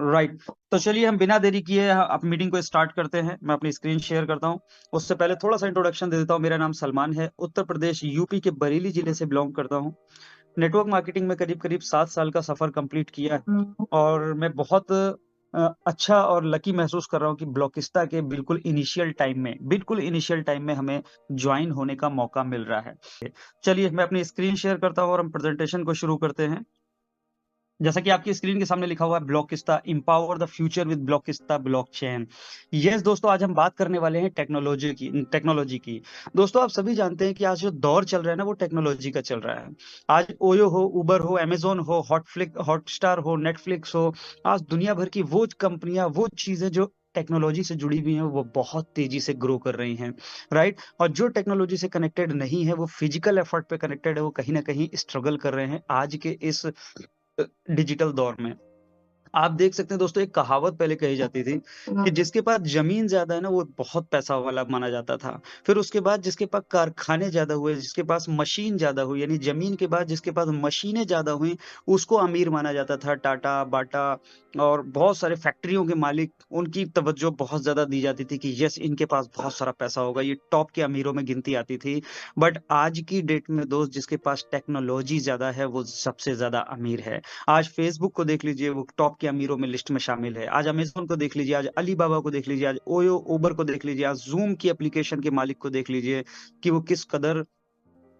Right. तो चलिए हम बिना देरी किए आप मीटिंग को स्टार्ट करते हैं। मैं अपनी स्क्रीन शेयर करता हूं। उससे पहले थोड़ा सा इंट्रोडक्शन दे देता हूं। मेरा नाम सलमान है, उत्तर प्रदेश यूपी के बरेली जिले से बिलोंग करता हूं। नेटवर्क मार्केटिंग में करीब करीब 7 साल का सफर कंप्लीट किया है और मैं बहुत अच्छा और लकी महसूस कर रहा हूं कि ब्लॉकिस्टा के बिल्कुल इनिशियल टाइम में हमें ज्वाइन होने का मौका मिल रहा है। चलिए मैं अपनी स्क्रीन शेयर करता हूं और हम प्रेजेंटेशन को शुरू करते हैं। जैसा कि आपकी स्क्रीन के सामने लिखा हुआ है Blockista empower the future with Blockista blockchain. Yes दोस्तों, आज हम बात करने वाले हैं टेक्नोलॉजी की। दोस्तों आप सभी जानते हैं कि आज जो दौर चल रहा है ना वो टेक्नोलॉजी का चल रहा है। आज ओयो हो, उबर हो, अमेजोन हो, हॉटस्टार हो, नेटफ्लिक्स हो, आज दुनिया भर की वो कंपनियां, वो चीजें जो टेक्नोलॉजी से जुड़ी हुई हैं वो बहुत तेजी से ग्रो कर रही हैं। राइट। और जो टेक्नोलॉजी से कनेक्टेड नहीं है, वो फिजिकल एफर्ट पे कनेक्टेड है, वो कहीं ना कहीं स्ट्रगल कर रहे हैं आज के इस डिजिटल दौर में। आप देख सकते हैं दोस्तों, एक कहावत पहले कही जाती थी कि जिसके पास जमीन ज्यादा है ना वो बहुत पैसा वाला माना जाता था। फिर उसके बाद जिसके पास कारखाने ज्यादा हुए, जिसके पास मशीन ज्यादा हुई, यानी जमीन के बाद जिसके पास मशीनें ज्यादा हुई, उसको अमीर माना जाता था। टाटा, बाटा और बहुत सारे फैक्ट्रियों के मालिक, उनकी तवज्जो बहुत ज्यादा दी जाती थी कि यस इनके पास बहुत सारा पैसा होगा, ये टॉप के अमीरों में गिनती आती थी। बट आज की डेट में दोस्त, जिसके पास टेक्नोलॉजी ज्यादा है वो सबसे ज्यादा अमीर है। आज फेसबुक को देख लीजिए, वो टॉप के अमीरों में लिस्ट में शामिल है। आज अमेज़न को देख लीजिए, आज अलीबाबा को देख लीजिए, आज ओयो उबर को देख लीजिए, आज ज़ूम की एप्लीकेशन के मालिक को देख लीजिए कि वो किस कदर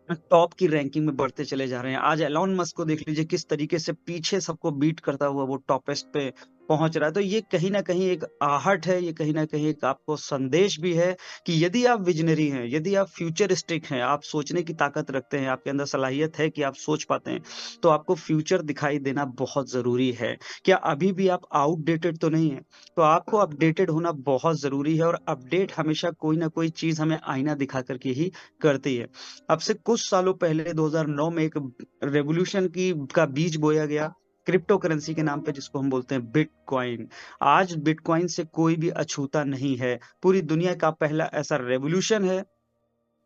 टॉप की रैंकिंग में बढ़ते चले जा रहे हैं। आज एलॉन मस्क को देख लीजिए, किस तरीके से पीछे सबको बीट करता हुआ वो टॉपेस्ट पे पहुंच रहा है। तो ये कहीं ना कहीं एक आहट है, ये कहीं ना कहीं एक आपको संदेश भी है कि यदि आप विजनरी हैं, यदि आप फ्यूचरिस्टिक हैं, आप सोचने की ताकत रखते हैं, आपके अंदर सलाहियत है कि आप सोच पाते हैं, तो आपको फ्यूचर दिखाई देना बहुत जरूरी है। क्या अभी भी आप आउटडेटेड तो नहीं है? तो आपको अपडेटेड होना बहुत जरूरी है, और अपडेट हमेशा कोई ना कोई चीज हमें आईना दिखा करके ही करती है। अब से कुछ सालों पहले 2009 में एक रेवोल्यूशन की का बीज बोया गया, क्रिप्टो करेंसी के नाम पे, जिसको हम बोलते हैं बिटकॉइन। आज बिटकॉइन से कोई भी अछूता नहीं है। पूरी दुनिया का पहला ऐसा रेवोल्यूशन है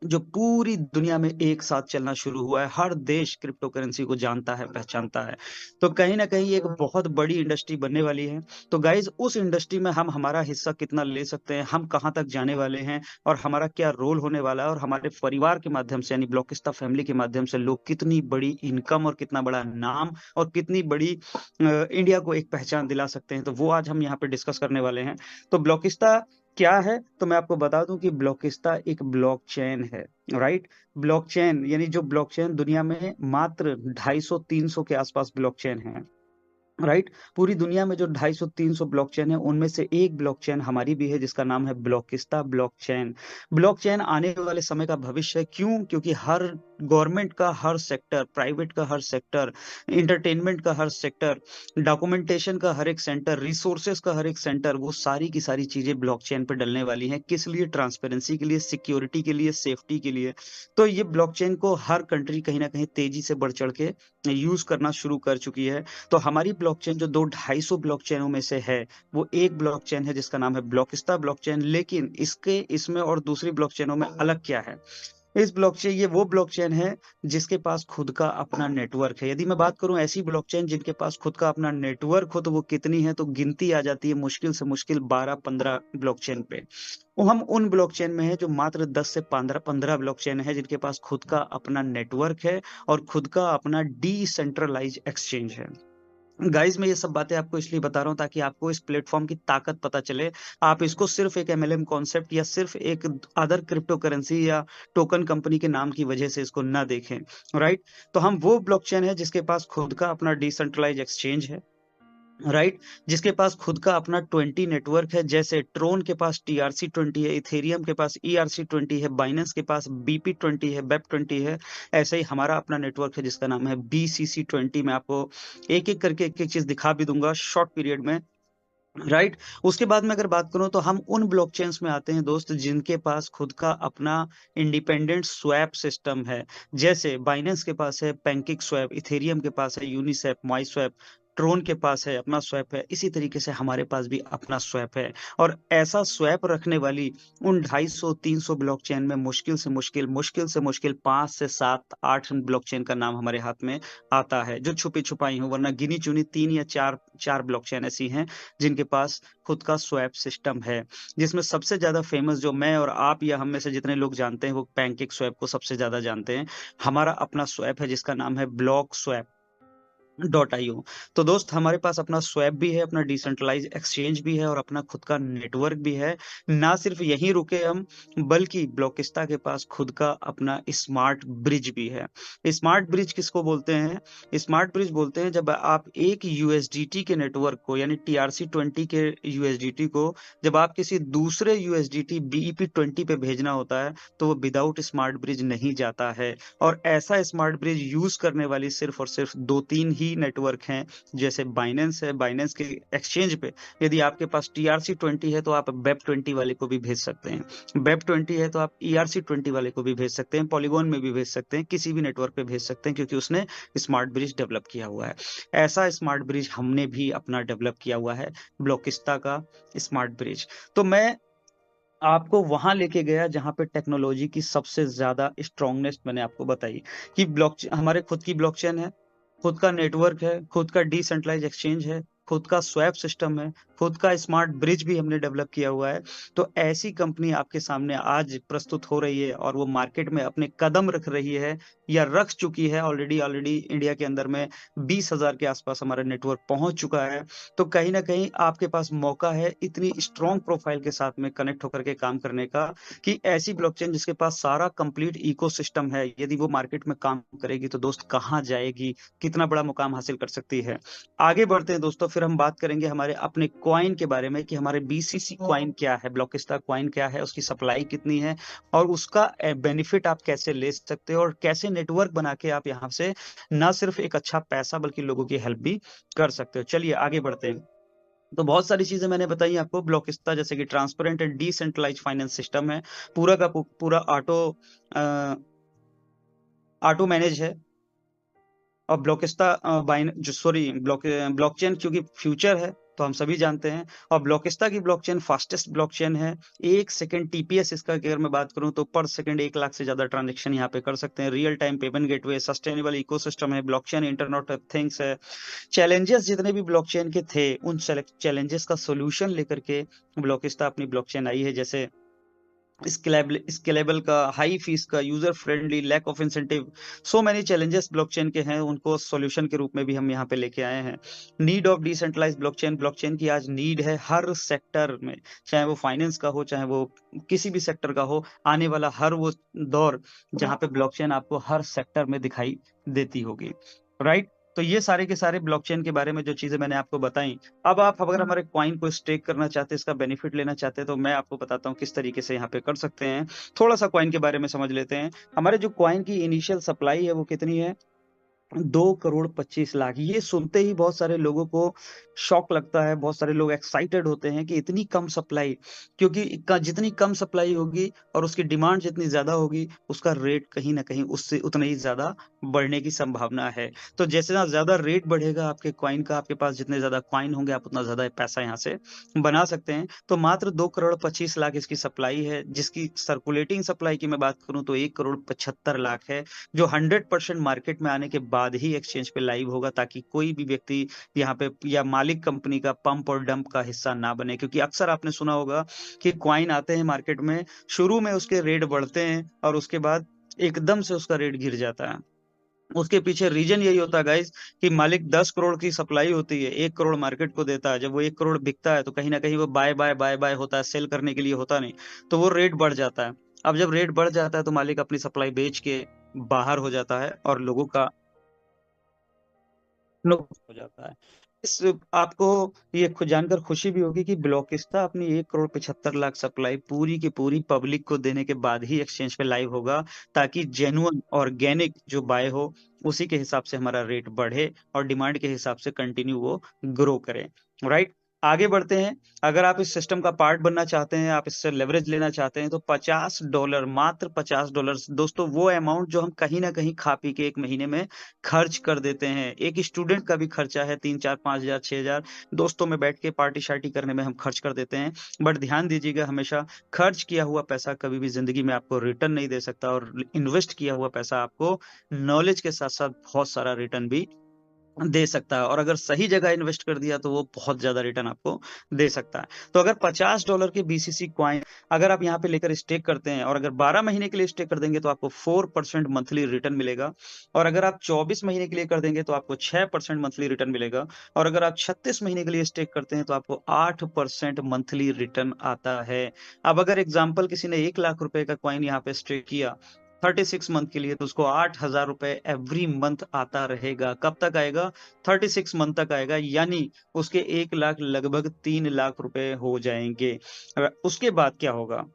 जो पूरी दुनिया में एक साथ चलना शुरू हुआ है। हर देश क्रिप्टो करेंसी को जानता है, पहचानता है। तो कहीं ना कहीं एक बहुत बड़ी इंडस्ट्री बनने वाली है। तो गाइज, उस इंडस्ट्री में हम हमारा हिस्सा कितना ले सकते हैं, हम कहाँ तक जाने वाले हैं, और हमारा क्या रोल होने वाला है, और हमारे परिवार के माध्यम से यानी ब्लॉकिस्टा फैमिली के माध्यम से लोग कितनी बड़ी इनकम और कितना बड़ा नाम और कितनी बड़ी इंडिया को एक पहचान दिला सकते हैं, तो वो आज हम यहाँ पे डिस्कस करने वाले हैं। तो ब्लॉकिस्टा क्या है, तो मैं आपको बता दूं कि ब्लॉकिस्टा एक ब्लॉकचेन है। राइट। ब्लॉकचेन यानी जो ब्लॉकचेन दुनिया में मात्र 250-300 के आसपास ब्लॉकचेन है। राइट। पूरी दुनिया में जो 250-300 ब्लॉकचेन है, उनमें से एक ब्लॉकचेन हमारी भी है, जिसका नाम है ब्लॉकिस्टा ब्लॉकचेन। ब्लॉकचेन आने वाले समय का भविष्य है। क्यों? क्योंकि हर गवर्नमेंट का हर सेक्टर, प्राइवेट का हर सेक्टर, इंटरटेनमेंट का हर सेक्टर, डॉक्यूमेंटेशन का हर एक सेंटर, रिसोर्सेज का हर एक सेंटर, वो सारी की सारी चीजें ब्लॉकचेन पे डलने वाली हैं। किस लिए? ट्रांसपेरेंसी के लिए, सिक्योरिटी के लिए, सेफ्टी के लिए। तो ये ब्लॉकचेन को हर कंट्री कहीं ना कहीं तेजी से बढ़ चढ़ के यूज करना शुरू कर चुकी है। तो हमारी ब्लॉकचेन जो 200-250 ब्लॉकचेनों में से है, वो एक ब्लॉकचेन है जिसका नाम है ब्लॉकिस्टा ब्लॉकचेन। लेकिन इसके इसमें और दूसरी ब्लॉकचेनों में अलग क्या है? इस ब्लॉकचेन ये वो ब्लॉकचेन है जिसके पास खुद का अपना नेटवर्क है। यदि मैं बात करूं ऐसी ब्लॉकचेन जिनके पास खुद का अपना नेटवर्क हो, तो वो कितनी है, तो गिनती आ जाती है मुश्किल से मुश्किल 12-15 ब्लॉकचेन पे। वो हम उन ब्लॉकचेन में है जो मात्र 10 से 15 ब्लॉकचेन है जिनके पास खुद का अपना नेटवर्क है और खुद का अपना डिसेंट्रलाइज एक्सचेंज है। गाइस, मैं ये सब बातें आपको इसलिए बता रहा हूँ ताकि आपको इस प्लेटफॉर्म की ताकत पता चले। आप इसको सिर्फ एक एमएलएम कॉन्सेप्ट या सिर्फ एक अदर क्रिप्टो करेंसी या टोकन कंपनी के नाम की वजह से इसको ना देखें। राइट। तो हम वो ब्लॉकचेन है जिसके पास खुद का अपना डिसेंट्रलाइज एक्सचेंज है। राइट। जिसके पास खुद का अपना 20 नेटवर्क है। जैसे ट्रोन के पास TRC-20 है, इथेरियम के पास ERC-20 है, बाइनेंस के पास BP-20 है, BEP-20 है। ऐसे ही हमारा अपना नेटवर्क है जिसका नाम है BCC-20। मैं आपको एक एक करके एक एक चीज दिखा भी दूंगा शॉर्ट पीरियड में। राइट। उसके बाद में अगर बात करूं तो हम उन ब्लॉकचेन्स में आते हैं दोस्त जिनके पास खुद का अपना इंडिपेंडेंट स्वैप सिस्टम है। जैसे बाइनेंस के पास है पैनकेक स्वैप, इथेरियम के पास है यूनिस्वैप, माई स्वैप, ट्रोन के पास है अपना स्वैप है, इसी तरीके से हमारे पास भी अपना स्वैप है। और ऐसा स्वैप रखने वाली उन 250-300 ब्लॉकचेन में मुश्किल से मुश्किल 5 से 7 8 ब्लॉकचेन का नाम हमारे हाथ में आता है, जो छुपी छुपाई हो, वरना गिनी चुनी 3 या 4 ब्लॉकचेन ऐसी हैं जिनके पास खुद का स्वैप सिस्टम है। जिसमें सबसे ज्यादा फेमस, जो मैं और आप या हम में से जितने लोग जानते हैं, वो पैनकेक स्वैप को सबसे ज्यादा जानते हैं। हमारा अपना स्वैप है जिसका नाम है ब्लॉक स्वैप .io। तो दोस्त, हमारे पास अपना स्वैप भी है, अपना डिसेंट्रलाइज एक्सचेंज भी है और अपना खुद का नेटवर्क भी है। ना सिर्फ यहीं रुके हम, बल्कि ब्लॉकिस्ता के पास खुद का अपना स्मार्ट ब्रिज भी है। स्मार्ट ब्रिज किसको बोलते हैं? स्मार्ट ब्रिज बोलते हैं जब आप एक यूएसडीटी के नेटवर्क को, यानी TRC20 के यूएसडीटी को जब आप किसी दूसरे यूएसडीटी BEP20 पे भेजना होता है, तो वो विदाउट स्मार्ट ब्रिज नहीं जाता है। और ऐसा स्मार्ट ब्रिज यूज करने वाली सिर्फ और सिर्फ 2-3 ही नेटवर्क हैं, जैसे बाइनेंस है। बाइनेंस के एक्सचेंज पे यदि आपके पास TRC20 है तो आप BEP20 वाले को भी भेज सकते हैं, BEP20 है तो आप ERC20 वाले को भी भेज सकते हैं, पॉलीगॉन में भी भेज सकते हैं, किसी भी नेटवर्क पे भेज सकते हैं, क्योंकि उसने स्मार्ट ब्रिज डेवलप किया हुआ है। ऐसा स्मार्ट ब्रिज हमने भी अपना डेवलप किया हुआ है, ब्लॉकिस्ता का स्मार्ट ब्रिज। तो मैं आपको वहां लेके गया जहां पे टेक्नोलॉजी की सबसे ज्यादा स्ट्रांगनेस मैंने आपको बताई, कि ब्लॉक हमारे खुद की ब्लॉकचेन है, खुद का नेटवर्क है, खुद का डिसेंट्रलाइज एक्सचेंज है, खुद का स्वैप सिस्टम है, खुद का स्मार्ट ब्रिज भी हमने डेवलप किया हुआ है। तो ऐसी कंपनी आपके सामने आज प्रस्तुत हो रही है और वो मार्केट में अपने कदम रख रही है या रख चुकी है। ऑलरेडी ऑलरेडी इंडिया के अंदर में 20,000 के आसपास हमारा नेटवर्क पहुंच चुका है। तो कहीं ना कहीं आपके पास मौका है इतनी स्ट्रॉन्ग प्रोफाइल के साथ में कनेक्ट होकर के काम करने का, कि ऐसी ब्लॉकचेन जिसके पास सारा कंप्लीट इकोसिस्टम है, यदि वो मार्केट में काम करेगी तो दोस्त कहाँ जाएगी, कितना बड़ा मुकाम हासिल कर सकती है। आगे बढ़ते हैं दोस्तों, फिर हम बात करेंगे हमारे अपने क्वाइन के बारे में, कि हमारे BCC क्वाइन क्या है, ब्लॉकिस्ता क्वाइन क्या है, उसकी सप्लाई कितनी है, और उसका बेनिफिट आप कैसे ले सकते हो, और कैसे नेटवर्क बना के आप यहाँ से ना सिर्फ एक अच्छा पैसा बल्कि लोगों की हेल्प भी कर सकते हो। चलिए आगे बढ़ते हैं। तो बहुत सारी चीजें मैंने बताई आपको। ब्लॉकिस्ता जैसे कि transparent and decentralise finance system है, पूरा का पूरा ऑटो मैनेज है। और ब्लॉकिस्ता बाइन जो सॉरी ब्लॉकचेन क्योंकि फ्यूचर है तो हम सभी जानते हैं। और ब्लॉकिस्ता की ब्लॉकचेन फास्टेस्ट ब्लॉकचेन है। 1 सेकंड TPS इसका अगर मैं बात करूं तो पर सेकंड 1 लाख से ज्यादा ट्रांजेक्शन यहाँ पे कर सकते हैं। Real time payment gateway, sustainable ecosystem है, ब्लॉकचेन इंटरनेट ऑफ थिंग्स है। चैलेंजेस जितने भी ब्लॉकचेन के थे, उन चैलेंजेस का सोल्यूशन लेकर के ब्लॉकिस्ता अपनी ब्लॉकचेन आई है, जैसे स्केलेबल का, हाई फीस का, user friendly, lack of incentive. So many challenges blockchain के हैं, उनको सॉल्यूशन के रूप में भी हम यहाँ पे लेके आए हैं। Need of decentralise blockchain, blockchain की आज नीड है हर सेक्टर में, चाहे वो फाइनेंस का हो, चाहे वो किसी भी सेक्टर का हो। आने वाला हर वो दौर जहाँ पे ब्लॉकचेन आपको हर सेक्टर में दिखाई देती होगी, राइट। तो ये सारे के सारे ब्लॉकचेन के बारे में जो चीजें मैंने आपको बताई। अब आप अगर हमारे क्वाइन को स्टेक करना चाहते हैं, इसका बेनिफिट लेना चाहते हैं, तो मैं आपको बताता हूँ किस तरीके से यहाँ पे कर सकते हैं। थोड़ा सा क्वाइन के बारे में समझ लेते हैं। हमारे जो क्वाइन की इनिशियल सप्लाई है वो कितनी है? 2,25,00,000। ये सुनते ही बहुत सारे लोगों को शॉक लगता है, बहुत सारे लोग एक्साइटेड होते हैं कि इतनी कम सप्लाई, क्योंकि जितनी कम सप्लाई होगी और उसकी डिमांड जितनी ज्यादा होगी, उसका रेट कहीं ना कहीं उससे उतना ही ज्यादा बढ़ने की संभावना है। तो जैसे ना ज्यादा रेट बढ़ेगा आपके कॉइन का, आपके पास जितने ज्यादा कॉइन होंगे आप उतना ज्यादा पैसा यहाँ से बना सकते हैं। तो मात्र 2,25,00,000 इसकी सप्लाई है, जिसकी सर्कुलेटिंग सप्लाई की मैं बात करूं तो 1,75,00,000 है, जो 100% मार्केट में आने के बाद ही एक्सचेंज पे लाइव होगा, ताकि कोई भी व्यक्ति यहाँ पे या मालिक कंपनी का पंप और डंप का हिस्सा ना बने। क्योंकि अक्सर आपने सुना होगा कि क्वाइन आते हैं मार्केट में, शुरू में उसके रेट बढ़ते हैं और उसके बाद एकदम से उसका रेट गिर जाता है। उसके पीछे रीजन यही होता है गाइस, कि मालिक 10 करोड़ की सप्लाई होती है, 1 करोड़ मार्केट को देता है। जब वो 1 करोड़ बिकता है तो कहीं ना कहीं वो बाय बाय बाय बाय होता है, सेल करने के लिए होता नहीं, तो वो रेट बढ़ जाता है। अब जब रेट बढ़ जाता है तो मालिक अपनी सप्लाई बेच के बाहर हो जाता है और लोगों का नुकसान हो जाता है। इस आपको ये जानकर खुशी भी होगी कि ब्लॉकिस्ता अपनी 1,75,00,000 सप्लाई पूरी की पूरी पब्लिक को देने के बाद ही एक्सचेंज पे लाइव होगा, ताकि जेन्युइन ऑर्गेनिक जो बाय हो उसी के हिसाब से हमारा रेट बढ़े और डिमांड के हिसाब से कंटिन्यू वो ग्रो करे, राइट। आगे बढ़ते हैं। अगर आप इस सिस्टम का पार्ट बनना चाहते हैं, आप इससे लेवरेज लेना चाहते हैं, तो $50, मात्र $50 दोस्तों, वो अमाउंट जो हम कहीं ना कहीं खा पी के एक महीने में खर्च कर देते हैं। एक स्टूडेंट का भी खर्चा है 3, 4, 5 हजार, 6 हजार, दोस्तों में बैठ के पार्टी शार्टी करने में हम खर्च कर देते हैं। बट ध्यान दीजिएगा, हमेशा खर्च किया हुआ पैसा कभी भी जिंदगी में आपको रिटर्न नहीं दे सकता, और इन्वेस्ट किया हुआ पैसा आपको नॉलेज के साथ साथ बहुत सारा रिटर्न भी दे सकता है। और अगर सही जगह इन्वेस्ट कर दिया तो वो बहुत ज्यादा रिटर्न आपको दे सकता है। तो अगर $50 के BCC क्वाइन अगर आप यहाँ पे लेकर स्टेक करते हैं, और अगर 12 महीने के लिए स्टेक कर देंगे तो आपको 4% मंथली रिटर्न मिलेगा। और अगर आप 24 महीने के लिए कर देंगे तो आपको 6% मंथली रिटर्न मिलेगा। और अगर आप 36 महीने के लिए स्टेक करते हैं तो आपको 8% मंथली रिटर्न आता है। अब अगर एग्जाम्पल किसी ने 1 लाख रुपए का क्वाइन यहाँ पे स्टेक किया 36 मंथ के लिए, तो उसको 8,000 रुपए एवरी मंथ आता रहेगा। कब तक आएगा? 36 मंथ तक आएगा, यानी उसके 1 लाख लगभग 3 लाख रुपए हो जाएंगे। उसके बाद क्या होगा?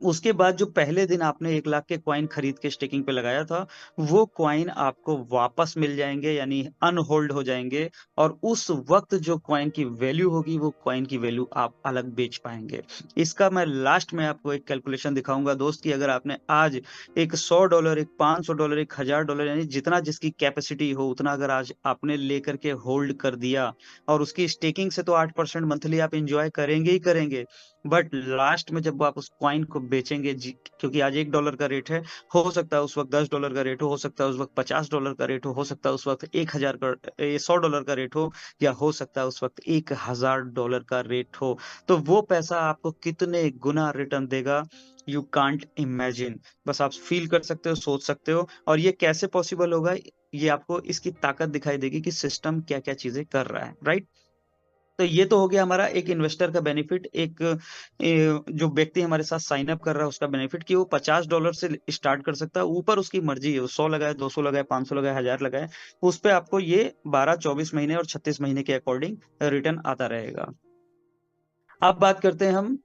उसके बाद जो पहले दिन आपने 1 लाख के क्वाइन खरीद के स्टेकिंग पे लगाया था, वो क्वाइन आपको वापस मिल जाएंगे, यानी अनहोल्ड हो जाएंगे। और उस वक्त जो क्वाइन की वैल्यू होगी, वो क्वाइन की वैल्यू आप अलग बेच पाएंगे। इसका मैं लास्ट में आपको एक कैलकुलेशन दिखाऊंगा दोस्त, कि अगर आपने आज एक $100, एक $500, एक $1000, यानी जितना जिसकी कैपेसिटी हो उतना अगर आज आपने लेकर के होल्ड कर दिया, और उसकी स्टेकिंग से तो 8% मंथली आप इंजॉय करेंगे ही करेंगे। बट लास्ट में जब आप उस क्वाइन को बेचेंगे, क्योंकि आज $1 का रेट है, हो सकता है उस वक्त $10 का रेट हो सकता है उस वक्त $50 का रेट हो सकता है उस वक्त 1,000 का $100 का रेट हो, या हो सकता है उस वक्त $1,000 का रेट हो। तो वो पैसा आपको कितने गुना रिटर्न देगा, यू कांट इमेजिन। बस आप फील कर सकते हो, सोच सकते हो। और ये कैसे पॉसिबल होगा, ये आपको इसकी ताकत दिखाई देगी कि सिस्टम क्या क्या चीजें कर रहा है, राइट। तो ये तो हो गया हमारा एक इन्वेस्टर का बेनिफिट, एक जो व्यक्ति हमारे साथ साइन अप कर रहा है उसका बेनिफिट, कि वो $50 से स्टार्ट कर सकता है। ऊपर उसकी मर्जी है, वो 100 लगाए, 200 लगाए, 500 लगाए, 1000 लगाए, उस पे आपको ये 12, 24 महीने और 36 महीने के अकॉर्डिंग रिटर्न आता रहेगा। अब बात करते हैं हम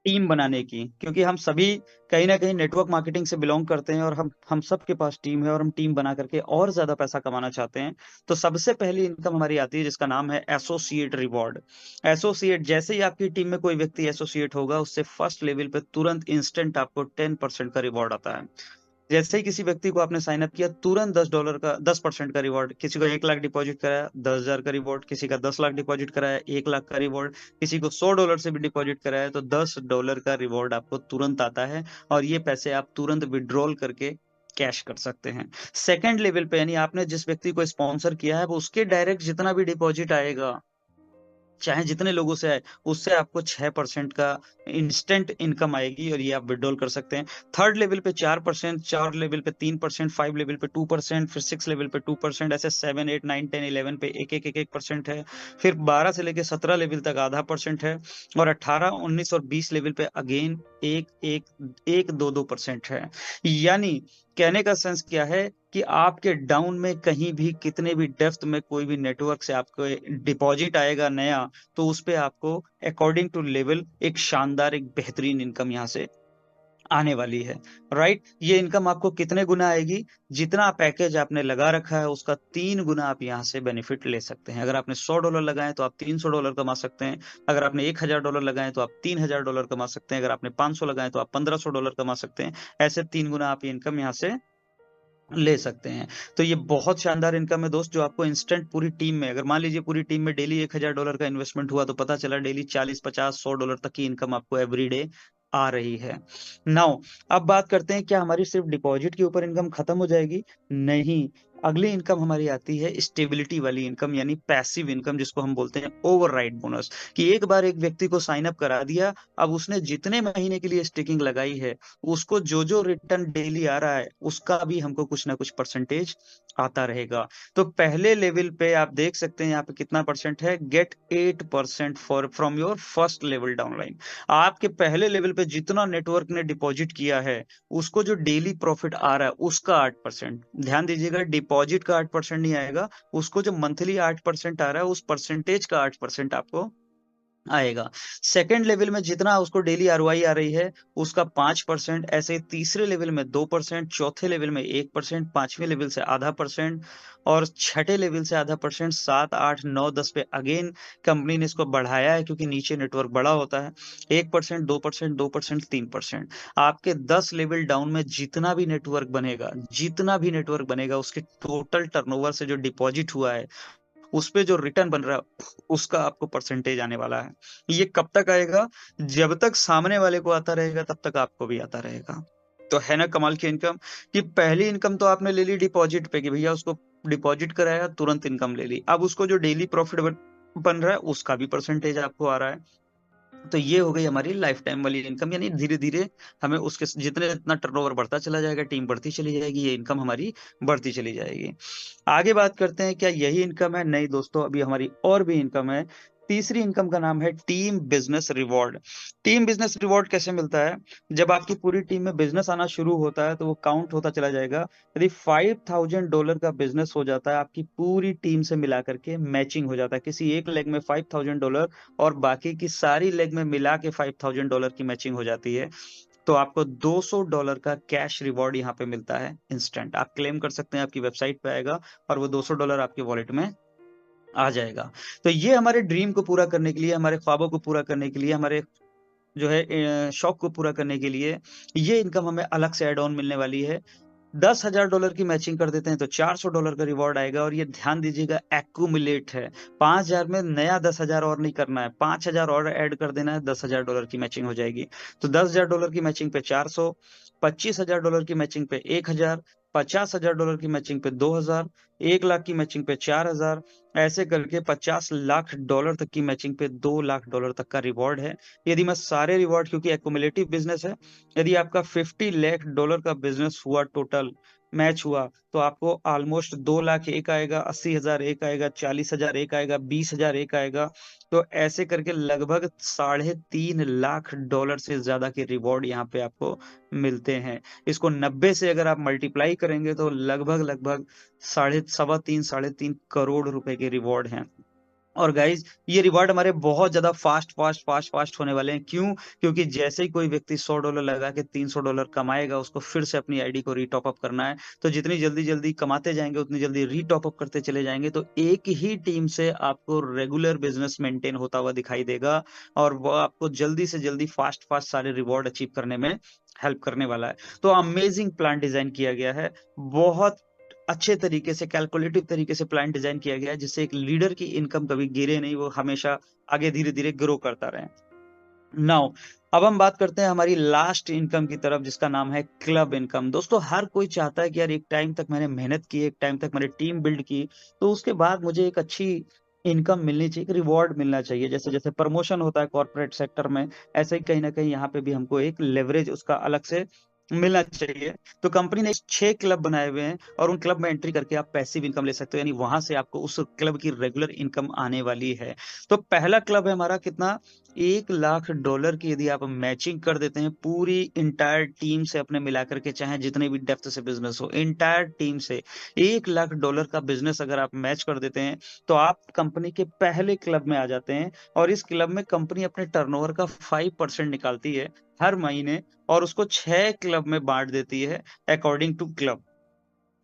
टीम बनाने की, क्योंकि हम सभी कहीं ना कहीं नेटवर्क मार्केटिंग से बिलोंग करते हैं, और हम सबके पास टीम है, और हम टीम बना करके और ज्यादा पैसा कमाना चाहते हैं। तो सबसे पहली इनकम हमारी आती है जिसका नाम है एसोसिएट रिवॉर्ड। एसोसिएट, जैसे ही आपकी टीम में कोई व्यक्ति एसोसिएट होगा, उससे फर्स्ट लेवल पे तुरंत इंस्टेंट आपको 10% का रिवॉर्ड आता है। जैसे ही किसी व्यक्ति को आपने साइन अप किया, तुरंत $10 का 10% का रिवॉर्ड। किसी को 1 लाख डिपॉजिट कराया, 10,000 का रिवॉर्ड। किसी का 10 लाख डिपॉजिट कराया, 1 लाख का रिवॉर्ड। किसी को $100 से भी डिपॉजिट कराया, तो $10 का रिवॉर्ड आपको तुरंत आता है, और ये पैसे आप तुरंत विड्रॉल करके कैश कर सकते हैं। सेकंड लेवल पे, यानी आपने जिस व्यक्ति को स्पॉन्सर किया है, वो उसके डायरेक्ट जितना भी डिपॉजिट आएगा, चाहे जितने लोगों से आए, उससे आपको 6% का इंस्टेंट इनकम आएगी, और ये आप विड्रॉल कर सकते हैं। थर्ड लेवल पे 4%, 4 लेवल पे 3%, 5 लेवल पे 2%, फिर 6 लेवल पे 2%, ऐसे 7, 8, 9, 10, 11 पे एक परसेंट है। फिर 12 से लेके 17 लेवल तक आधा परसेंट है। और 18, 19 और 20 लेवल पे अगेन एक एक एक 2% है। यानी कहने का सेंस क्या है, कि आपके डाउन में कहीं भी, कितने भी डेप्थ में, कोई भी नेटवर्क से आपको डिपॉजिट आएगा नया, तो उस पे आपको अकॉर्डिंग टू लेवल एक शानदार, एक बेहतरीन इनकम यहाँ से आने वाली है, राइट। ये इनकम आपको कितने गुना आएगी? जितना पैकेज आपने लगा रखा है उसका 3 गुना आप यहाँ से बेनिफिट ले सकते हैं। अगर आपने $100 लगाए तो आप $300 कमा सकते हैं। अगर आपने $1,000 लगाए तो आप $3,000 कमा सकते हैं। अगर आपने 500 लगाए तो आप $1,500 कमा सकते हैं। ऐसे 3 गुना आप ये इनकम यहाँ से ले सकते हैं। तो ये बहुत शानदार इनकम है दोस्त, जो आपको इंस्टेंट पूरी टीम में, अगर मान लीजिए पूरी टीम में डेली $1,000 का इन्वेस्टमेंट हुआ, तो पता चला डेली 40, 50, $100 तक की इनकम आपको एवरी डे आ रही है। नाउ अब बात करते हैं, क्या हमारी सिर्फ डिपॉजिट के ऊपर इनकम खत्म हो जाएगी? नहीं। अगली इनकम हमारी आती है स्टेबिलिटी वाली इनकम, यानी पैसिव इनकम, जिसको हम बोलते हैं ओवरराइड बोनस। कि एक बार एक व्यक्ति को साइन अप करा दिया, अब उसने जितने महीने के लिए स्टेकिंग लगाई है, उसको जो जो रिटर्न डेली आ रहा है, उसका भी हमको कुछ ना कुछ परसेंटेज आता रहेगा। तो पहले लेवल पे आप देख सकते हैं यहाँ पे कितना परसेंट है, get 8% for from your first level downline. आपके पहले लेवल पे जितना नेटवर्क ने डिपॉजिट किया है, उसको जो डेली प्रॉफिट आ रहा है उसका 8%। ध्यान दीजिएगा, डिपॉजिट का 8% नहीं आएगा, उसको जो मंथली 8% आ रहा है, उस परसेंटेज का 8% आपको आएगा। सेकंड लेवल में जितना उसको डेली आरओआई आ रही है उसका 5%, ऐसे तीसरे लेवल में 2%, चौथे लेवल में 1%, पांचवें लेवल से आधा परसेंट और छठे लेवल से आधा परसेंट, 7, 8, 9, 10 पे अगेन कंपनी ने इसको बढ़ाया है क्योंकि नीचे नेटवर्क बड़ा होता है। 1%, 2%, 2%, 3%। आपके 10 लेवल डाउन में जितना भी नेटवर्क बनेगा उसके टोटल टर्नओवर से जो डिपॉजिट हुआ है उस पे जो रिटर्न बन रहा है उसका आपको परसेंटेज आने वाला है। ये कब तक आएगा? जब तक सामने वाले को आता रहेगा तब तक आपको भी आता रहेगा। तो है ना कमाल की इनकम, कि पहली इनकम तो आपने ले ली डिपॉजिट पे कि भैया उसको डिपॉजिट कराया तुरंत इनकम ले ली। अब उसको जो डेली प्रॉफिट बन रहा है उसका भी परसेंटेज आपको आ रहा है। तो ये हो गई हमारी लाइफ टाइम वाली इनकम, यानी धीरे धीरे हमें उसके जितने जितना टर्नओवर बढ़ता चला जाएगा, टीम बढ़ती चली जाएगी, ये इनकम हमारी बढ़ती चली जाएगी। आगे बात करते हैं, क्या यही इनकम है? नहीं दोस्तों, अभी हमारी और भी इनकम है। तीसरी इनकम का नाम है team business reward. Team business reward कैसे मिलता है? जब आपकी पूरी टीम में बिजनेस आना शुरू होता है तो वो काउंट होता चला जाएगा। यदि $5,000 का बिजनेस हो जाता है आपकी पूरी टीम से मिला करके मैचिंग हो जाता है, किसी एक लेग में $5,000 और बाकी की सारी लेग में मिला के $5,000 की मैचिंग हो जाती है, तो आपको $200 का कैश रिवॉर्ड यहाँ पे मिलता है इंस्टेंट। आप क्लेम कर सकते हैं, आपकी वेबसाइट पे आएगा और वो $200 आपके वॉलेट में आ जाएगा। तो ये हमारे ड्रीम को पूरा करने के लिए, हमारे ख्वाबों को पूरा करने के लिए, हमारे जो है शौक को पूरा करने के लिए ये इनकम हमें अलग से एड ऑन मिलने वाली है। $10,000 की मैचिंग कर देते हैं तो $400 का रिवॉर्ड आएगा। और ये ध्यान दीजिएगा, एक्यूमुलेट है। 5,000 में नया 10,000 और नहीं करना है, 5,000 और ऐड कर देना है, $10,000 की मैचिंग हो जाएगी। तो $10,000 की मैचिंग पे 400, $25,000 की मैचिंग पे 1,000, $50,000 की मैचिंग पे 2,000, 1 लाख की मैचिंग पे 4,000, ऐसे करके $50 लाख तक की मैचिंग पे $2 लाख तक का रिवॉर्ड है। यदि मैं सारे रिवॉर्ड, क्योंकि एक्यूमुलेटिव बिजनेस है, यदि आपका $50 लाख का बिजनेस हुआ, टोटल मैच हुआ, तो आपको ऑलमोस्ट 2 लाख एक आएगा, 80,000 एक आएगा, 40,000 एक आएगा, 20,000 एक आएगा। तो ऐसे करके लगभग $3.5 लाख से ज्यादा के रिवॉर्ड यहाँ पे आपको मिलते हैं। इसको 90 से अगर आप मल्टीप्लाई करेंगे तो लगभग लगभग साढ़े तीन करोड़ रुपए के रिवॉर्ड हैं। और गाइज ये रिवार्ड हमारे बहुत ज्यादा फास्ट होने वाले हैं। क्यों? क्योंकि जैसे ही कोई व्यक्ति $100 लगा के $300 कमाएगा, उसको फिर से अपनी आईडी को रीटॉप अप करना है। तो जितनी जल्दी जल्दी कमाते जाएंगे उतनी जल्दी रीटॉप अप करते चले जाएंगे, तो एक ही टीम से आपको रेगुलर बिजनेस मेंटेन होता हुआ दिखाई देगा और वो आपको जल्दी से जल्दी फास्ट फास्ट सारे रिवॉर्ड अचीव करने में हेल्प करने वाला है। तो अमेजिंग प्लान डिजाइन किया गया है, बहुत अच्छे तरीके से, कैलकुलेटिव तरीके से प्लान डिजाइन किया गया है, जिससे एक लीडर की इनकम कभी गिरे नहीं, वो हमेशा आगे धीरे धीरे ग्रो करता रहे। नाउ अब हम बात करते हैं हमारी लास्ट इनकम की तरफ, जिसका नाम है क्लब इनकम। दोस्तों हर कोई चाहता है कि यार एक टाइम तक मैंने मेहनत की, एक टाइम तक मैंने टीम बिल्ड की, तो उसके बाद मुझे एक अच्छी इनकम मिलनी चाहिए, एक रिवॉर्ड मिलना चाहिए। जैसे जैसे प्रमोशन होता है कॉर्पोरेट सेक्टर में, ऐसे ही कहीं ना कहीं यहाँ पे भी हमको एक लेवरेज उसका अलग से मिलना चाहिए। तो कंपनी ने 6 क्लब बनाए हुए हैं और उन क्लब में एंट्री करके आप पैसिव इनकम ले सकते हो, यानी वहां से आपको उस क्लब की रेगुलर इनकम आने वाली है। तो पहला क्लब है हमारा कितना, $1 लाख की यदि आप मैचिंग कर देते हैं पूरी इंटायर टीम से अपने मिलाकर के, चाहे जितने भी डेप्थ से बिजनेस हो, इंटायर टीम से $1 लाख का बिजनेस अगर आप मैच कर देते हैं तो आप कंपनी के पहले क्लब में आ जाते हैं। और इस क्लब में कंपनी अपने टर्नओवर का 5% निकालती है हर महीने और उसको 6 क्लब में बांट देती है अकॉर्डिंग टू क्लब।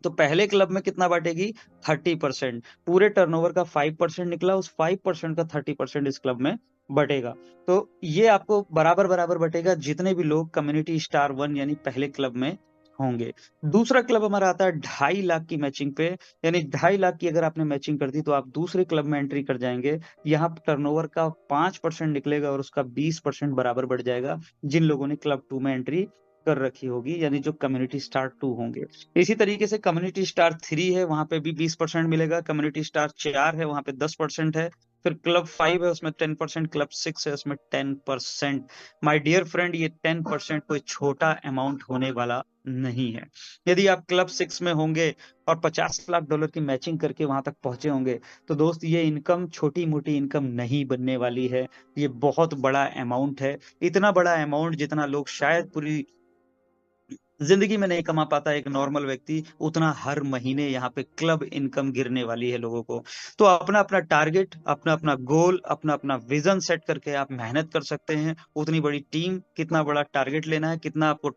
तो पहले क्लब में कितना बांटेगी, 30%। पूरे टर्नओवर का 5% निकला, उस 5% का 30% इस क्लब में बटेगा। तो ये आपको बराबर बराबर बटेगा जितने भी लोग कम्युनिटी स्टार 1 यानी पहले क्लब में होंगे। दूसरा क्लब हमारा आता है 2.5 लाख की मैचिंग पे, यानी 2.5 लाख की अगर आपने मैचिंग कर दी तो आप दूसरे क्लब में एंट्री कर जाएंगे। यहाँ टर्नओवर का 5% निकलेगा और उसका 20% बराबर बढ़ जाएगा जिन लोगों ने क्लब 2 में एंट्री कर रखी होगी, यानी जो कम्युनिटी स्टार 2 होंगे। इसी तरीके से कम्युनिटी स्टार 3 है, वहां पे भी 20% मिलेगा। कम्युनिटी स्टार 4 है, वहां पे 10% है। फिर क्लब 5 है, उसमें 10%। क्लब 6 है, उसमें 10%। माय डियर फ्रेंड, ये 10% कोई छोटा अमाउंट होने वाला नहीं है। यदि आप क्लब 6 में होंगे और $50 लाख की मैचिंग करके वहां तक पहुंचे होंगे, तो दोस्त ये इनकम छोटी मोटी इनकम नहीं बनने वाली है, ये बहुत बड़ा अमाउंट है। इतना बड़ा अमाउंट जितना लोग शायद पूरी जिंदगी में नहीं कमा पाता एक नॉर्मल व्यक्ति उतना हर महीने यहाँ पे क्लब इनकम गिरने वाली है लोगों को। तो अपना अपना टारगेट, अपना अपना गोल, अपना अपना विजन सेट करके आप मेहनत कर सकते हैं। उतनी बड़ी टीम, कितना बड़ा टारगेट लेना है, कितना आपको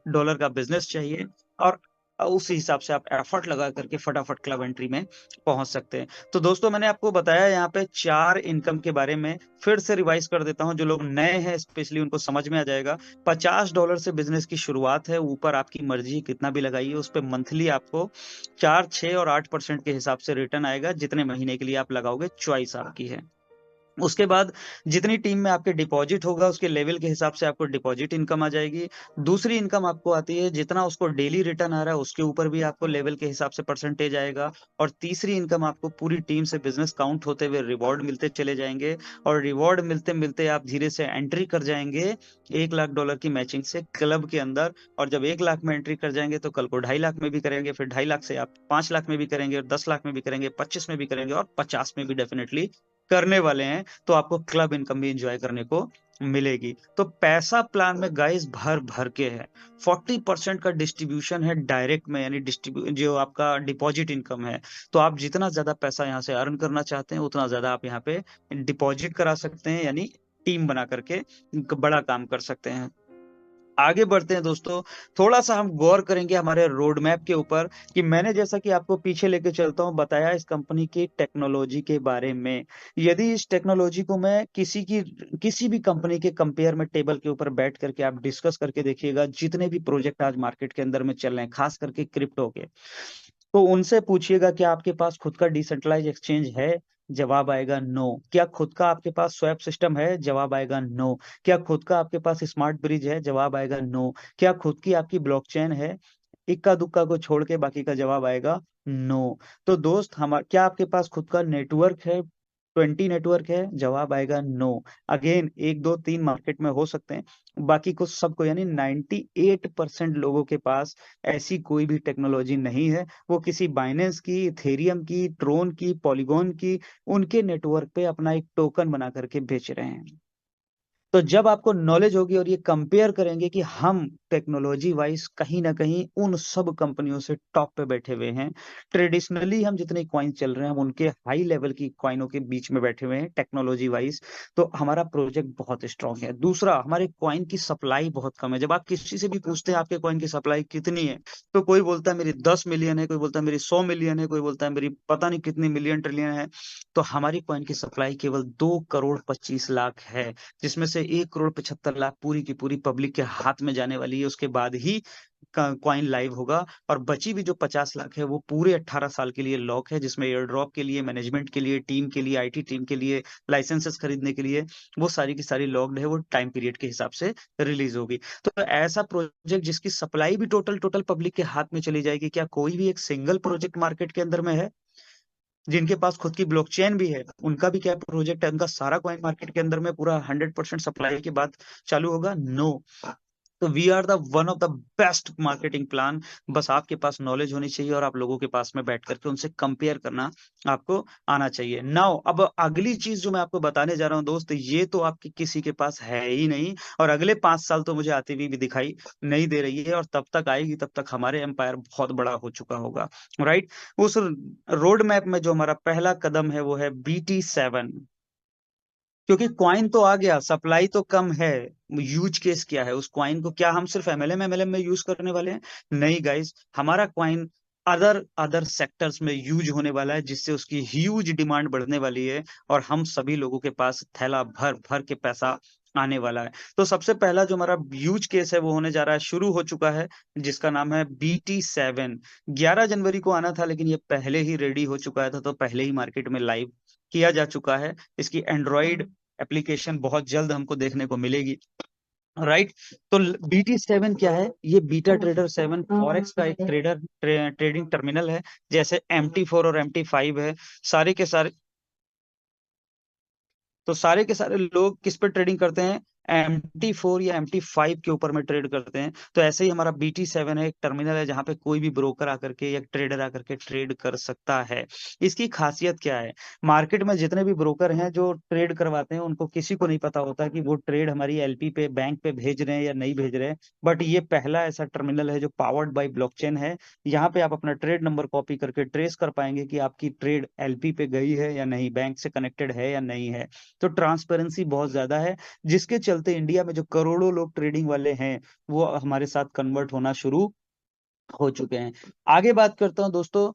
डॉलर का बिजनेस चाहिए, और उस हिसाब से आप एफर्ट लगा करके फटाफट क्लब एंट्री में पहुंच सकते हैं। तो दोस्तों, मैंने आपको बताया यहाँ पे 4 इनकम के बारे में। फिर से रिवाइज कर देता हूँ, जो लोग नए हैं स्पेशली उनको समझ में आ जाएगा। $50 से बिजनेस की शुरुआत है, ऊपर आपकी मर्जी कितना भी लगाइए, उस पर मंथली आपको 4, 6 और 8% के हिसाब से रिटर्न आएगा। जितने महीने के लिए आप लगाओगे, चॉइस आपकी है। उसके बाद जितनी टीम में आपके डिपॉजिट होगा, उसके लेवल के हिसाब से आपको डिपॉजिट इनकम आ जाएगी। दूसरी इनकम आपको आती है जितना उसको डेली रिटर्न आ रहा है, उसके ऊपर भी आपको लेवल के हिसाब से परसेंटेज आएगा। और तीसरी इनकम आपको पूरी टीम से बिजनेस काउंट होते हुए रिवॉर्ड मिलते चले जाएंगे। और रिवॉर्ड मिलते मिलते आप धीरे से एंट्री कर जाएंगे $1 लाख की मैचिंग से क्लब के अंदर। और जब 1 लाख में एंट्री कर जाएंगे तो कल को 2.5 लाख में भी करेंगे, फिर 2.5 लाख से आप 5 लाख में भी करेंगे, और 10 लाख में भी करेंगे, 25 में भी करेंगे, और 50 में भी डेफिनेटली करने वाले हैं। तो आपको क्लब इनकम भी एंजॉय करने को मिलेगी। तो पैसा प्लान में गाइस भर भर के है। 40% का डिस्ट्रीब्यूशन है डायरेक्ट में, यानी जो आपका डिपॉजिट इनकम है। तो आप जितना ज्यादा पैसा यहाँ से अर्न करना चाहते हैं, उतना ज्यादा आप यहाँ पे डिपॉजिट करा सकते हैं, यानी टीम बना करके बड़ा काम कर सकते हैं। आगे बढ़ते हैं दोस्तों। थोड़ा सा हम गौर करेंगे हमारे रोड मैप के ऊपर, कि मैंने जैसा कि आपको पीछे लेके चलता हूं, बताया इस कंपनी की टेक्नोलॉजी के बारे में। यदि इस टेक्नोलॉजी को मैं किसी भी कंपनी के कंपेयर में टेबल के ऊपर बैठ करके आप डिस्कस करके देखिएगा, जितने भी प्रोजेक्ट आज मार्केट के अंदर में चल रहे हैं, खास करके क्रिप्टो के, तो उनसे पूछिएगा कि आपके पास खुद का डिसेंट्रलाइज एक्सचेंज है? जवाब आएगा नो। क्या खुद का आपके पास स्वैप सिस्टम है? जवाब आएगा नो। क्या खुद का आपके पास स्मार्ट ब्रिज है? जवाब आएगा नो। क्या खुद की आपकी ब्लॉकचेन है? इक्का दुक्का को छोड़ के बाकी का जवाब आएगा नो। तो दोस्त, हम क्या आपके पास खुद का नेटवर्क है? 20 नेटवर्क है? जवाब आएगा नो। अगेन, 1, 2, 3 मार्केट में हो सकते हैं, बाकी को सबको यानी 98% लोगों के पास ऐसी कोई भी टेक्नोलॉजी नहीं है। वो किसी बाइनेंस की, इथेरियम की, ट्रोन की, पॉलीगॉन की, उनके नेटवर्क पे अपना एक टोकन बना करके बेच रहे हैं। तो जब आपको नॉलेज होगी और ये कंपेयर करेंगे कि हम टेक्नोलॉजी वाइज कहीं ना कहीं उन सब कंपनियों से टॉप पे बैठे हुए हैं। ट्रेडिशनली हम जितने कॉइन चल रहे हैं, हम उनके हाई लेवल की कॉइनों के बीच में बैठे हुए हैं टेक्नोलॉजी वाइज। तो हमारा प्रोजेक्ट बहुत स्ट्रांग है। दूसरा, हमारे कॉइन की सप्लाई बहुत कम है। जब आप किसी से भी पूछते हैं आपके कॉइन की सप्लाई कितनी है, तो कोई बोलता है मेरी 10 मिलियन है, कोई बोलता है मेरी 100 मिलियन है, कोई बोलता है मेरी पता नहीं कितनी मिलियन ट्रिलियन है। तो हमारी कॉइन की सप्लाई केवल 2 करोड़ 25 लाख है, जिसमें से 1 करोड़ 75 लाख पूरी की पूरी पब्लिक के हाथ में जाने वाली है। उसके बाद ही कॉइन लाइव होगा। और बची भी जो 50 लाख है, वो पूरे 18 साल के लिए लॉक है, जिसमें एयर ड्रॉप के लिए, मैनेजमेंट के लिए, टीम के लिए, आईटी टीम के लिए, लाइसेंसेस खरीदने के लिए, वो सारी की सारी लॉक्ड है। वो टाइम पीरियड के हिसाब से रिलीज होगी। तो ऐसा प्रोजेक्ट जिसकी सप्लाई भी टोटल टोटल पब्लिक के हाथ में चली जाएगी, क्या कोई भी एक सिंगल प्रोजेक्ट मार्केट के अंदर में है? जिनके पास खुद की ब्लॉकचेन भी है, उनका भी क्या प्रोजेक्ट है? उनका सारा कॉइन मार्केट के अंदर में पूरा 100% सप्लाई के बाद चालू होगा? नो। तो we are the one of the best marketing plan. बस आपके पास नॉलेज होनी चाहिए, और आप लोगों के पास में बैठ करके उनसे कंपेयर करना आपको आना चाहिए। नाउ, अब अगली चीज जो मैं आपको बताने जा रहा हूं दोस्त, ये तो आपके किसी के पास है ही नहीं, और अगले 5 साल तो मुझे आती हुई भी दिखाई नहीं दे रही है। और तब तक आएगी, तब तक हमारे एम्पायर बहुत बड़ा हो चुका होगा। राइट। उस रोड मैप में जो हमारा पहला कदम है, वो है BT7। क्योंकि क्वाइन तो आ गया, सप्लाई तो कम है। यूज केस क्या है उस क्वाइन को? क्या हम सिर्फ एमएलएम में यूज करने वाले हैं? नहीं गाइस, हमारा क्वाइन अदर अदर सेक्टर्स में यूज होने वाला है, जिससे उसकी ह्यूज डिमांड बढ़ने वाली है, और हम सभी लोगों के पास थैला भर भर के पैसा आने वाला है। तो सबसे पहला जो हमारा यूज केस है, वो होने जा रहा है, शुरू हो चुका है, जिसका नाम है BT7। 11 जनवरी को आना था, लेकिन ये पहले ही रेडी हो चुका था, तो पहले ही मार्केट में लाइव किया जा चुका है। इसकी एंड्रॉइड एप्लीकेशन बहुत जल्द हमको देखने को मिलेगी। राइट। तो BT7 क्या है? ये बीटा ट्रेडर 7 फॉरेक्स का एक ट्रेडिंग टर्मिनल है, जैसे MT4 और MT5 है। सारे के सारे तो सारे के सारे लोग किस पे ट्रेडिंग करते हैं? MT4 या MT5 के ऊपर में ट्रेड करते हैं। तो ऐसे ही हमारा BT7 है, एक टर्मिनल है जहाँ पे कोई भी ब्रोकर आकर के या ट्रेडर आकर के ट्रेड कर सकता है। इसकी खासियत क्या है, मार्केट में जितने भी ब्रोकर हैं जो ट्रेड करवाते हैं, उनको किसी को नहीं पता होता कि वो ट्रेड हमारी LP पे, बैंक पे भेज रहे हैं या नहीं भेज रहे हैं। बट ये पहला ऐसा टर्मिनल है जो पावर्ड बाय ब्लॉकचेन है। यहाँ पे आप अपना ट्रेड नंबर कॉपी करके ट्रेस कर पाएंगे कि आपकी ट्रेड LP पे गई है या नहीं, बैंक से कनेक्टेड है या नहीं है। तो ट्रांसपेरेंसी बहुत ज्यादा है, जिसके चलते इंडिया में जो करोड़ों लोग ट्रेडिंग वाले हैं वो हमारे साथ कन्वर्ट होना शुरू हो चुके हैं। आगे बात करता हूं दोस्तों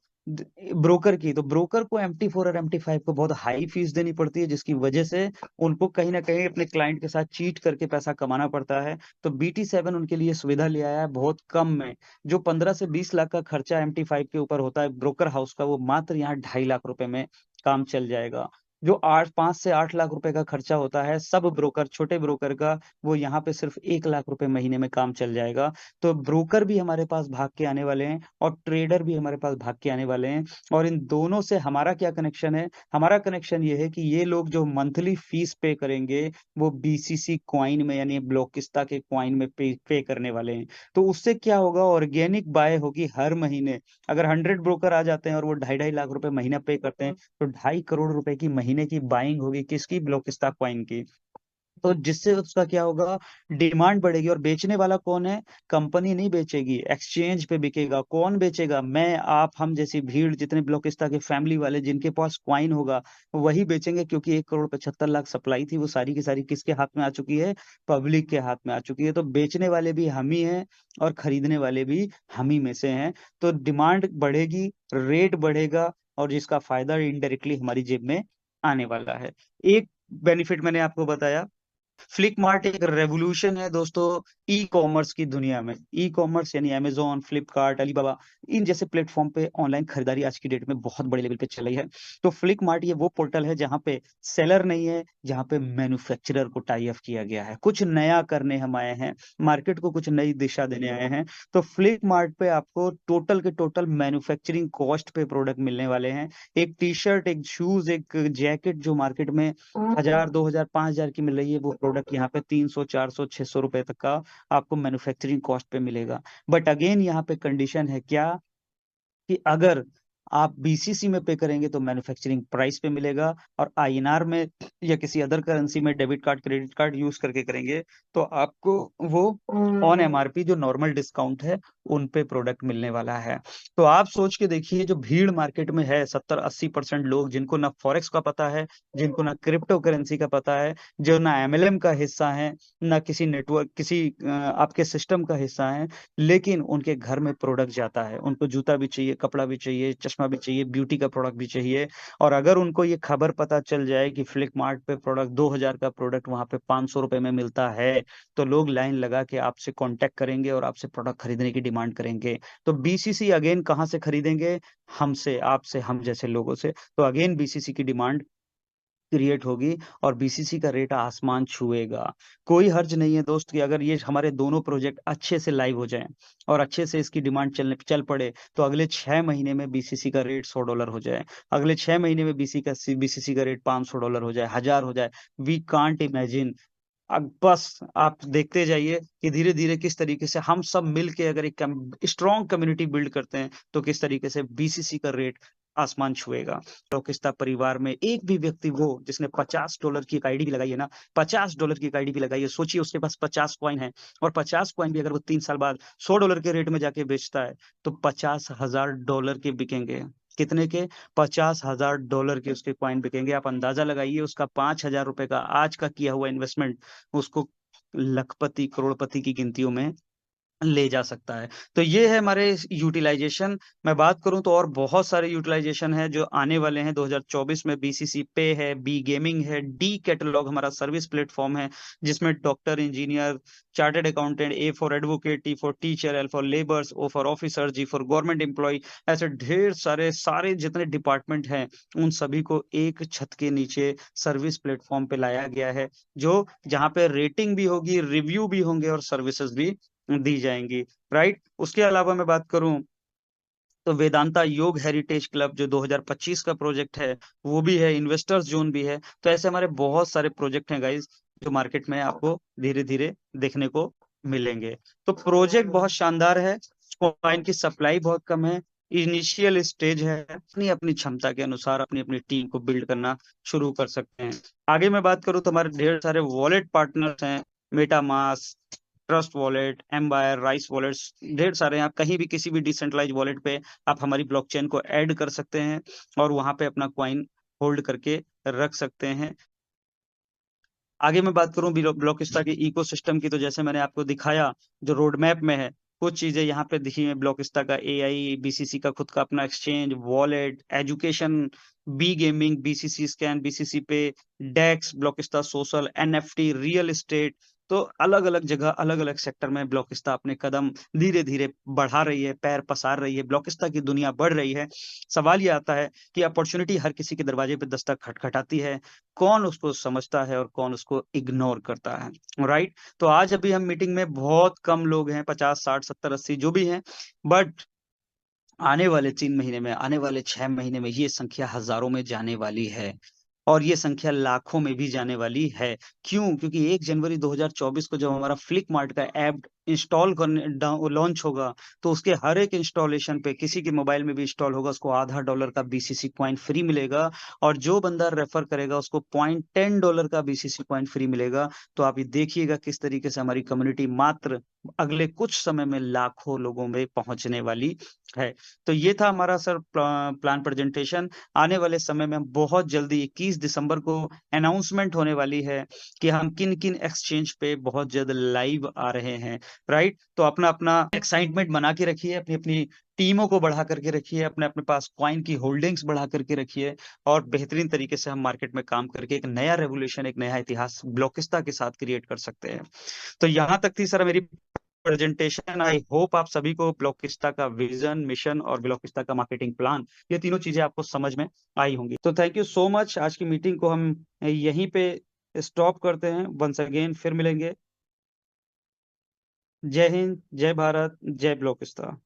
ब्रोकर की। तो ब्रोकर को MT4 और MT5 को बहुत हाई फीस देनी पड़ती है, जिसकी वजह से उनको कहीं ना कहीं अपने क्लाइंट के साथ चीट करके पैसा कमाना पड़ता है। तो BT7 उनके लिए सुविधा ले आया है बहुत कम में। जो 15 से 20 लाख का खर्चा MT5 के ऊपर होता है ब्रोकर हाउस का, वो मात्र यहाँ 2.5 लाख रुपए में काम चल जाएगा। जो 5 से 8 लाख रुपए का खर्चा होता है सब ब्रोकर, छोटे ब्रोकर का, वो यहाँ पे सिर्फ 1 लाख रुपए महीने में काम चल जाएगा। तो ब्रोकर भी हमारे पास भाग के आने वाले हैं और ट्रेडर भी हमारे पास भाग के आने वाले हैं। और इन दोनों से हमारा क्या कनेक्शन है, हमारा कनेक्शन ये है कि ये लोग जो मंथली फीस पे करेंगे वो BCC कॉइन में, यानी ब्लॉकिस्ता के कॉइन में पे करने वाले हैं। तो उससे क्या होगा, ऑर्गेनिक बाय होगी हर महीने। अगर 100 ब्रोकर आ जाते हैं और वो 2.5 लाख रुपए महीना पे करते हैं, तो 2.5 करोड़ रुपए की महीने की बाइंग होगी किसकी, ब्लॉकिस्ता कॉइन की। तो जिससे उसका क्या होगा, डिमांड बढ़ेगी। और बेचने वाला कौन है, कंपनी नहीं बेचेगी, एक्सचेंज पे बिकेगा। कौन बेचेगा, मैं, आप, हम जैसी भीड़, जितने ब्लॉकिस्ता के फैमिली वाले जिनके पास क्वाइन होगा वही बेचेंगे। क्योंकि 1 करोड़ 75 लाख सप्लाई थी, वो सारी की सारी किसके हाथ में आ चुकी है, पब्लिक के हाथ में आ चुकी है। तो बेचने वाले भी हम ही हैं और खरीदने वाले भी हम ही में से हैं। तो डिमांड बढ़ेगी, रेट बढ़ेगा, और जिसका फायदा इनडायरेक्टली हमारी जेब में आने वाला है। एक बेनिफिट मैंने आपको बताया। फ्लिक मार्ट एक रेवोल्यूशन है दोस्तों ई कॉमर्स की दुनिया में। ई कॉमर्स यानी अमेजोन, फ्लिपकार्ट, अलीबाबा, इन जैसे प्लेटफॉर्म पे ऑनलाइन खरीदारी आज की डेट में बहुत बड़े लेवल पे चल रही है। तो फ्लिक मार्ट ये वो पोर्टल है जहाँ पे सेलर नहीं है, जहाँ पे मैन्युफैक्चरर को टाई अप किया गया है। कुछ नया करने हम आए हैं, मार्केट को कुछ नई दिशा देने आए हैं। तो फ्लिक मार्ट पे आपको टोटल के टोटल मैन्युफैक्चरिंग कॉस्ट पे प्रोडक्ट मिलने वाले हैं। एक टी-शर्ट, एक शूज, एक जैकेट जो मार्केट में 1,000, 2,000, 5,000 की मिल रही है, वो प्रोडक्ट यहाँ पे 300, 400, 600 रुपए तक का आपको मैन्युफैक्चरिंग कॉस्ट पे मिलेगा। बट अगेन यहाँ पे कंडीशन है क्या, कि अगर आप BCC में पे करेंगे तो मैन्युफैक्चरिंग प्राइस पे मिलेगा, और INR में या किसी अदर करेंसी में debit card, credit card use करके करेंगे तो आपको वो ऑन MRP जो नॉर्मल डिस्काउंट है उन पे प्रोडक्ट मिलने वाला है। तो आप सोच के देखिए, जो भीड़ मार्केट में है, 70-80% लोग जिनको ना फॉरेक्स का पता है, जिनको ना क्रिप्टो करेंसी का पता है, जो ना MLM का हिस्सा है, ना किसी नेटवर्क, किसी आपके सिस्टम का हिस्सा है, लेकिन उनके घर में प्रोडक्ट जाता है। उनको जूता भी चाहिए, कपड़ा भी चाहिए, चश्मा भी चाहिए, ब्यूटी का प्रोडक्ट भी चाहिए। और अगर उनको ये खबर पता चल जाए कि फ्लिक मार्ट पे प्रोडक्ट 2,000 का प्रोडक्ट वहां पे 500 रुपए में मिलता है, तो लोग लाइन लगा के आपसे कांटेक्ट करेंगे और आपसे प्रोडक्ट खरीदने की डिमांड करेंगे। तो BCC अगेन कहाँ से खरीदेंगे, हमसे, आपसे, हम जैसे लोगों से। तो अगेन BCC की डिमांड क्रिएट होगी और BCC का रेट आसमान छुएगा। कोई हर्ज नहीं है दोस्त कि अगर ये हमारे दोनों प्रोजेक्ट अच्छे से लाइव हो जाएं और अच्छे से इसकी डिमांड चल पड़े, तो अगले 6 महीने में BCC का रेट $100 हो जाए, अगले 6 महीने में BCC का रेट $500 हो जाए, 1,000 हो जाए। We can't imagine. अब बस आप देखते जाइए कि धीरे धीरे किस तरीके से हम सब मिलके अगर एक स्ट्रॉन्ग कम्युनिटी बिल्ड करते हैं, तो किस तरीके से BCC का रेट आसमान छुएगा। रोकिस्ता परिवार में एक भी व्यक्ति वो जिसने $50 की एक आईडी भी लगाई है ना, $50 की एक आईडी भी लगाई है, सोचिए उसके पास 50 कॉइन है, और 50 कॉइन भी अगर वो 3 साल बाद $100 के रेट में जाके बेचता है, तो $50,000 के बिकेंगे। कितने के, $50,000 के उसके कॉइन बिकेंगे। आप अंदाजा लगाइए, उसका $5,000 का आज का किया हुआ इन्वेस्टमेंट उसको लखपति, करोड़पति की गिनतियों में ले जा सकता है। तो ये है हमारे यूटिलाइजेशन। मैं बात करूं तो और बहुत सारे यूटिलाइजेशन है जो आने वाले हैं 2024 में। BCC पे है, बी गेमिंग है, डी कैटलॉग हमारा सर्विस प्लेटफॉर्म है, जिसमें doctor, engineer, chartered accountant, A for advocate, T for teacher, L for labours, O for officer, G for government employ, ऐसे ढेर सारे सारे जितने डिपार्टमेंट हैं उन सभी को एक छत के नीचे सर्विस प्लेटफॉर्म पे लाया गया है, जो जहाँ पे रेटिंग भी होगी, रिव्यू भी होंगे और सर्विसेज भी दी जाएंगी। राइट। उसके अलावा मैं बात करूं तो वेदांता योग हेरिटेज क्लब जो 2025 का प्रोजेक्ट है वो भी है, इन्वेस्टर्स जोन भी है। तो ऐसे हमारे बहुत सारे प्रोजेक्ट हैं गाइज, जो मार्केट में आपको धीरे धीरे देखने को मिलेंगे। तो प्रोजेक्ट बहुत शानदार है, कॉइन की सप्लाई बहुत कम है, इनिशियल स्टेज है, अपनी अपनी क्षमता के अनुसार अपनी अपनी टीम को बिल्ड करना शुरू कर सकते हैं। आगे मैं बात करूं तो हमारे ढेर सारे वॉलेट पार्टनर्स हैं, मेटामास्क, ट्रस्ट वॉलेट, एम्बायर, राइस वॉलेट्स, ढेर सारे हैं। आप कहीं भी किसी भी डिसेंट्रलाइज वॉलेट पे आप हमारी ब्लॉकचेन को ऐड कर सकते हैं और वहां पे अपना क्वाइन होल्ड करके रख सकते हैं। आगे मैं बात करूं ब्लॉकस्टा के इकोसिस्टम की, तो जैसे मैंने आपको दिखाया जो रोड मैप में है, कुछ चीजें यहाँ पे दिखी है। ब्लॉकस्टा का एआई, बीसीसी का खुद का अपना exchange, wallet, education, B gaming, BCC scan, BCC pay, dex, ब्लॉकस्टा सोशल, एनएफटी, रियल एस्टेट। तो अलग अलग जगह अलग अलग सेक्टर में ब्लॉकस्टा अपने कदम धीरे धीरे बढ़ा रही है, पैर पसार रही है, ब्लॉकस्टा की दुनिया बढ़ रही है। सवाल ये आता है कि अपॉर्चुनिटी हर किसी के दरवाजे पे दस्तक खटखटाती है, कौन उसको समझता है और कौन उसको इग्नोर करता है, राइट। तो आज अभी हम मीटिंग में बहुत कम लोग हैं, 50 60 70 80 जो भी हैं, बट आने वाले 3 महीने में, आने वाले 6 महीने में ये संख्या हजारों में जाने वाली है और ये संख्या लाखों में भी जाने वाली है। क्यों? क्योंकि 1 जनवरी 2024 को जब हमारा फ्लिक मार्ट का ऐप इंस्टॉल करने लॉन्च होगा, तो उसके हर एक इंस्टॉलेशन पे किसी के मोबाइल में भी इंस्टॉल होगा, उसको $0.5 का बीसीसी कॉइन फ्री मिलेगा। और जो बंदा रेफर करेगा उसको $0.10 का बीसीसी कॉइन फ्री मिलेगा। तो आप ये देखिएगा किस तरीके से हमारी कम्युनिटी मात्र अगले कुछ समय में लाखों लोगों में पहुंचने वाली है। तो ये था हमारा सर प्लान प्रेजेंटेशन। आने वाले समय में हम बहुत जल्दी 21 दिसंबर को अनाउंसमेंट होने वाली है कि हम किन किन एक्सचेंज पे बहुत जल्द लाइव आ रहे हैं, राइट। तो अपना अपना एक्साइटमेंट बना के रखिए, अपनी अपनी टीमों को बढ़ा करके रखिए, अपने अपने पास कॉइन की होल्डिंग्स बढ़ा करके रखिए और बेहतरीन तरीके से हम मार्केट में काम करके एक नया रेवोल्यूशन, एक नया इतिहास ब्लॉकिस्टा के साथ क्रिएट कर सकते हैं। तो यहाँ तक थी सर मेरी प्रेजेंटेशन। आई होप आप सभी को ब्लॉकिस्टा का विजन, मिशन और ब्लॉकिस्टा का मार्केटिंग प्लान, ये तीनों चीजें आपको समझ में आई होंगी। तो थैंक यू सो मच। आज की मीटिंग को हम यहीं पे स्टॉप करते हैं। वंस अगेन फिर मिलेंगे। जय हिंद, जय भारत, जय ब्लॉकिस्टा।